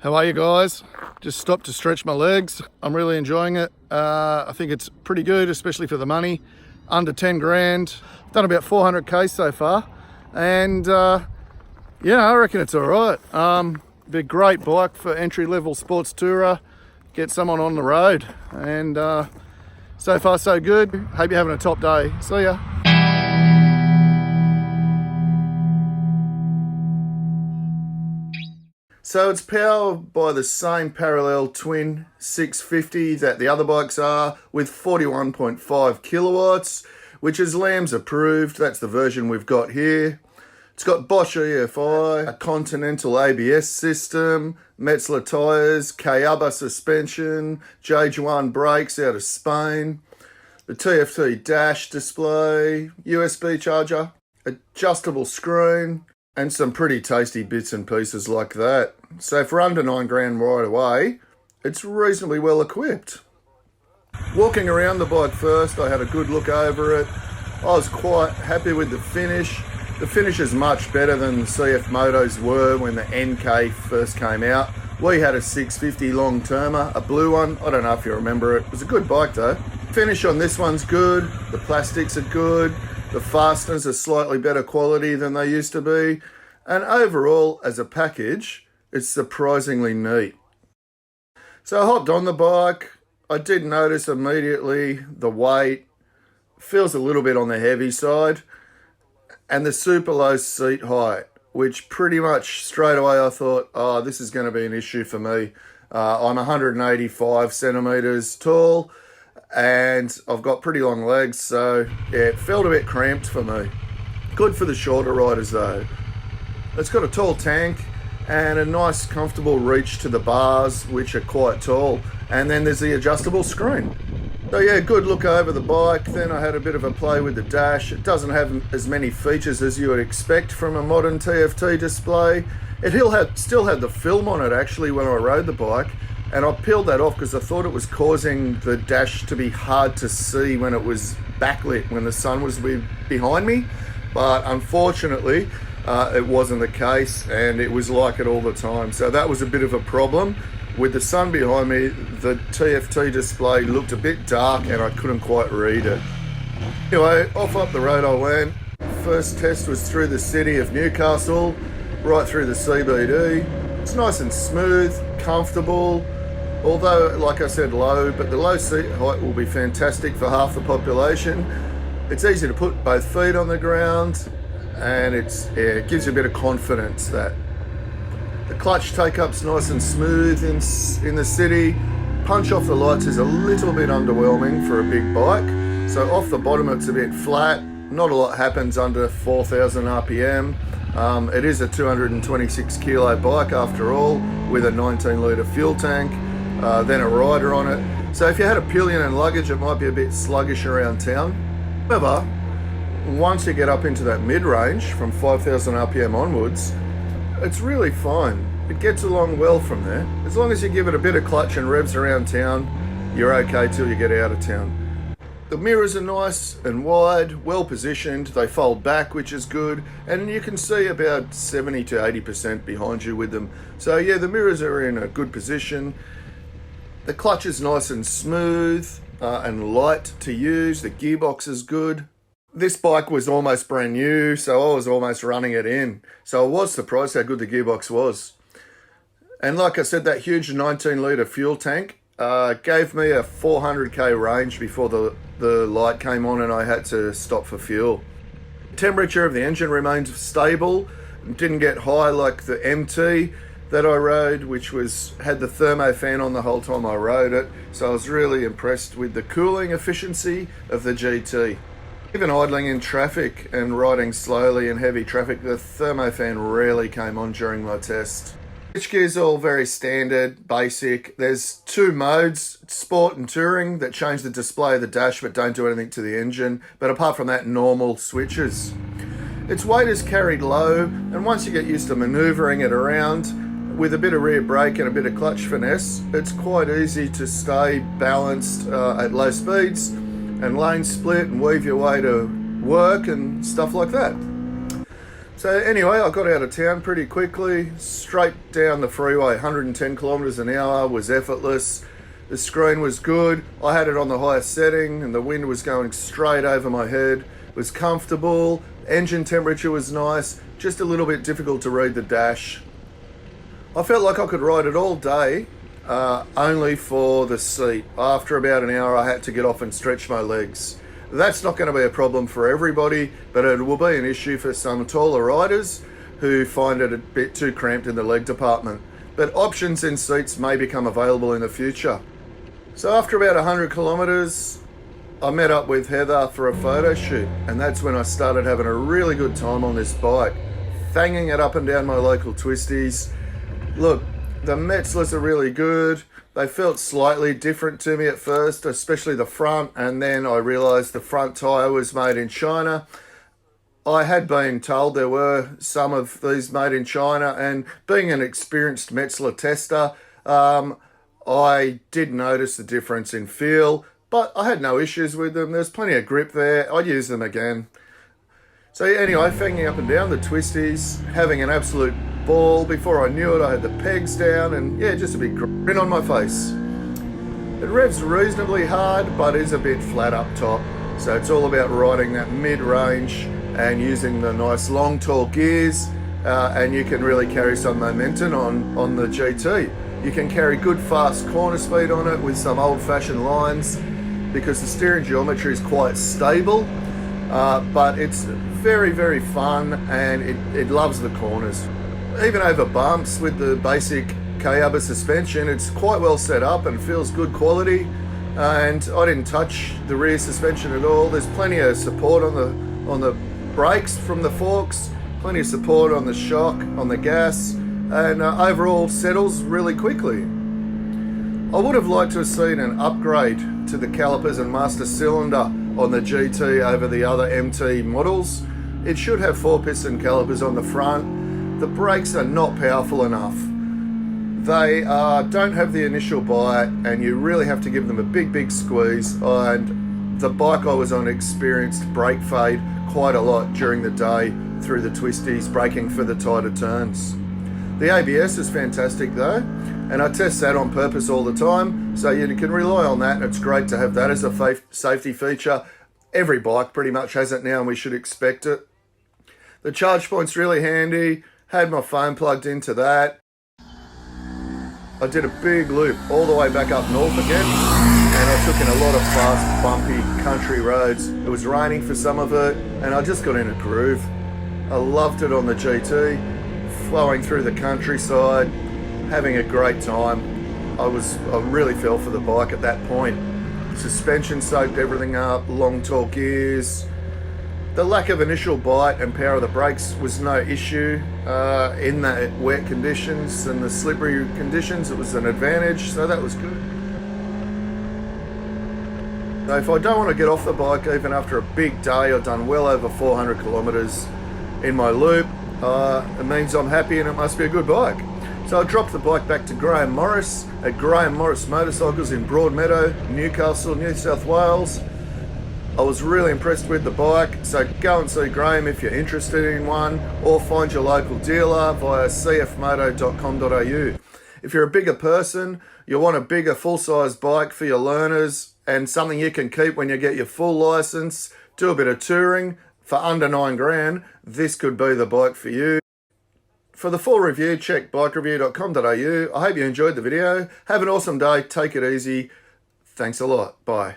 How are you guys? Just stopped to stretch my legs. I'm really enjoying it. I think it's pretty good, especially for the money. Under 10 grand. Done about 400k so far. And yeah, I reckon it's all right. Be a great bike for entry-level sports tourer. Get someone on the road. And so far so good. Hope you're having a top day. See ya. So it's powered by the same parallel twin 650 that the other bikes are, with 41.5 kilowatts, which is LAMS approved. That's the version we've got here. It's got Bosch EFI, a Continental ABS system, Metzeler tyres, Cayaba suspension, JJ1 brakes out of Spain, the TFT dash display, USB charger, adjustable screen, and some pretty tasty bits and pieces like that. So for under 9 grand right away, it's reasonably well equipped. Walking around the bike first, I had a good look over it. I was quite happy with the finish. The finish is much better than the CF Motos were when the NK first came out. We had a 650 long-termer, a blue one. I don't know if you remember it. It was a good bike though. Finish on this one's good. The plastics are good. The fasteners are slightly better quality than they used to be. And overall, as a package, it's surprisingly neat. So I hopped on the bike. I did notice immediately the weight feels a little bit on the heavy side, and the super low seat height, which pretty much straight away I thought, oh, this is going to be an issue for me. I'm 185 centimetres tall, and I've got pretty long legs, so yeah, it felt a bit cramped for me. Good for the shorter riders though. It's got a tall tank and a nice comfortable reach to the bars, which are quite tall, and then there's the adjustable screen. So yeah, good look over the bike. Then I had a bit of a play with the dash. It doesn't have as many features as you would expect from a modern TFT display. Still had the film on it actually when I rode the bike, and I peeled that off because I thought it was causing the dash to be hard to see when it was backlit, when the sun was behind me. But unfortunately, it wasn't the case, and it was like it all the time. So that was a bit of a problem. With the sun behind me, the TFT display looked a bit dark and I couldn't quite read it. Anyway, off up the road I went. First test was through the city of Newcastle, right through the CBD. It's nice and smooth, comfortable, although, like I said, low, but the low seat height will be fantastic for half the population. It's easy to put both feet on the ground, and it gives you a bit of confidence. That the clutch take-up's nice and smooth in the city. Punch off the lights is a little bit underwhelming for a big bike. So off the bottom it's a bit flat. Not a lot happens under 4,000 RPM. It is a 226 kilo bike after all, with a 19 litre fuel tank, then a rider on it. So if you had a pillion and luggage, it might be a bit sluggish around town. However, once you get up into that mid-range from 5,000 RPM onwards, it's really fine. It gets along well from there. As long as you give it a bit of clutch and revs around town, you're okay till you get out of town. The mirrors are nice and wide, well positioned. They fold back, which is good, and you can see about 70 to 80% behind you with them. So yeah, the mirrors are in a good position. The clutch is nice and smooth and light to use. The gearbox is good. This bike was almost brand new, so I was almost running it in. So I was surprised how good the gearbox was. And like I said, that huge 19 litre fuel tank gave me a 400k range before the light came on and I had to stop for fuel. Temperature of the engine remained stable. Didn't get high like the MT that I rode, which had the thermo fan on the whole time I rode it. So I was really impressed with the cooling efficiency of the GT. Even idling in traffic and riding slowly in heavy traffic, the thermo fan rarely came on during my test. Switchgear's all very standard, basic. There's two modes, sport and touring, that change the display of the dash but don't do anything to the engine. But apart from that, normal switches. Its weight is carried low, and once you get used to manoeuvring it around with a bit of rear brake and a bit of clutch finesse, it's quite easy to stay balanced at low speeds and lane split and weave your way to work and stuff like that. So anyway, I got out of town pretty quickly, straight down the freeway, 110 kilometers an hour, was effortless. The screen was good. I had it on the highest setting and the wind was going straight over my head. It was comfortable. Engine temperature was nice, just a little bit difficult to read the dash. I felt like I could ride it all day, only for the seat. After about an hour, I had to get off and stretch my legs. That's not going to be a problem for everybody, but it will be an issue for some taller riders who find it a bit too cramped in the leg department. But options in seats may become available in the future. So after about 100 kilometers, I met up with Heather for a photo shoot, and that's when I started having a really good time on this bike, fanging it up and down my local twisties. Look, the Metzeler's are really good. They felt slightly different to me at first, especially the front, and then I realised the front tyre was made in China. I had been told there were some of these made in China, and being an experienced Metzeler tester, I did notice the difference in feel, but I had no issues with them. There's plenty of grip there. I'd use them again. So anyway, fanging up and down the twisties, having an absolute ball. Before I knew it, I had the pegs down and yeah, just a big grin on my face. It revs reasonably hard, but is a bit flat up top. So it's all about riding that mid-range and using the nice long, tall gears, and you can really carry some momentum on the GT. You can carry good, fast corner speed on it with some old-fashioned lines because the steering geometry is quite stable, but it's very, very fun and it loves the corners. Even over bumps with the basic K-Ubber suspension, it's quite well set up and feels good quality. And I didn't touch the rear suspension at all. There's plenty of support on the brakes from the forks, plenty of support on the shock, on the gas, and overall settles really quickly. I would have liked to have seen an upgrade to the calipers and master cylinder on the GT over the other MT models. It should have 4-piston calipers on the front. The brakes are not powerful enough. They don't have the initial bite and you really have to give them a big squeeze, and the bike I was on experienced brake fade quite a lot during the day through the twisties, braking for the tighter turns. The ABS is fantastic though, and I test that on purpose all the time, so you can rely on that, and it's great to have that as a safety feature. Every bike pretty much has it now and we should expect it. The charge point's really handy, had my phone plugged into that. I did a big loop all the way back up north again, and I took in a lot of fast, bumpy country roads. It was raining for some of it, and I just got in a groove. I loved it on the GT, flowing through the countryside, having a great time. I really fell for the bike at that point. Suspension soaked everything up, long tall gears. The lack of initial bite and power of the brakes was no issue in the wet conditions and the slippery conditions. It was an advantage, so that was good. Now, if I don't want to get off the bike even after a big day, I've done well over 400 kilometers in my loop, it means I'm happy and it must be a good bike. So I dropped the bike back to Graham Morris at Graham Morris Motorcycles in Broadmeadow, Newcastle, New South Wales. I was really impressed with the bike, so go and see Graham if you're interested in one, or find your local dealer via cfmoto.com.au. If you're a bigger person, you want a bigger full-size bike for your learners and something you can keep when you get your full license, do a bit of touring for under $9,000, this could be the bike for you. For the full review, check bikereview.com.au. I hope you enjoyed the video. Have an awesome day. Take it easy. Thanks a lot. Bye.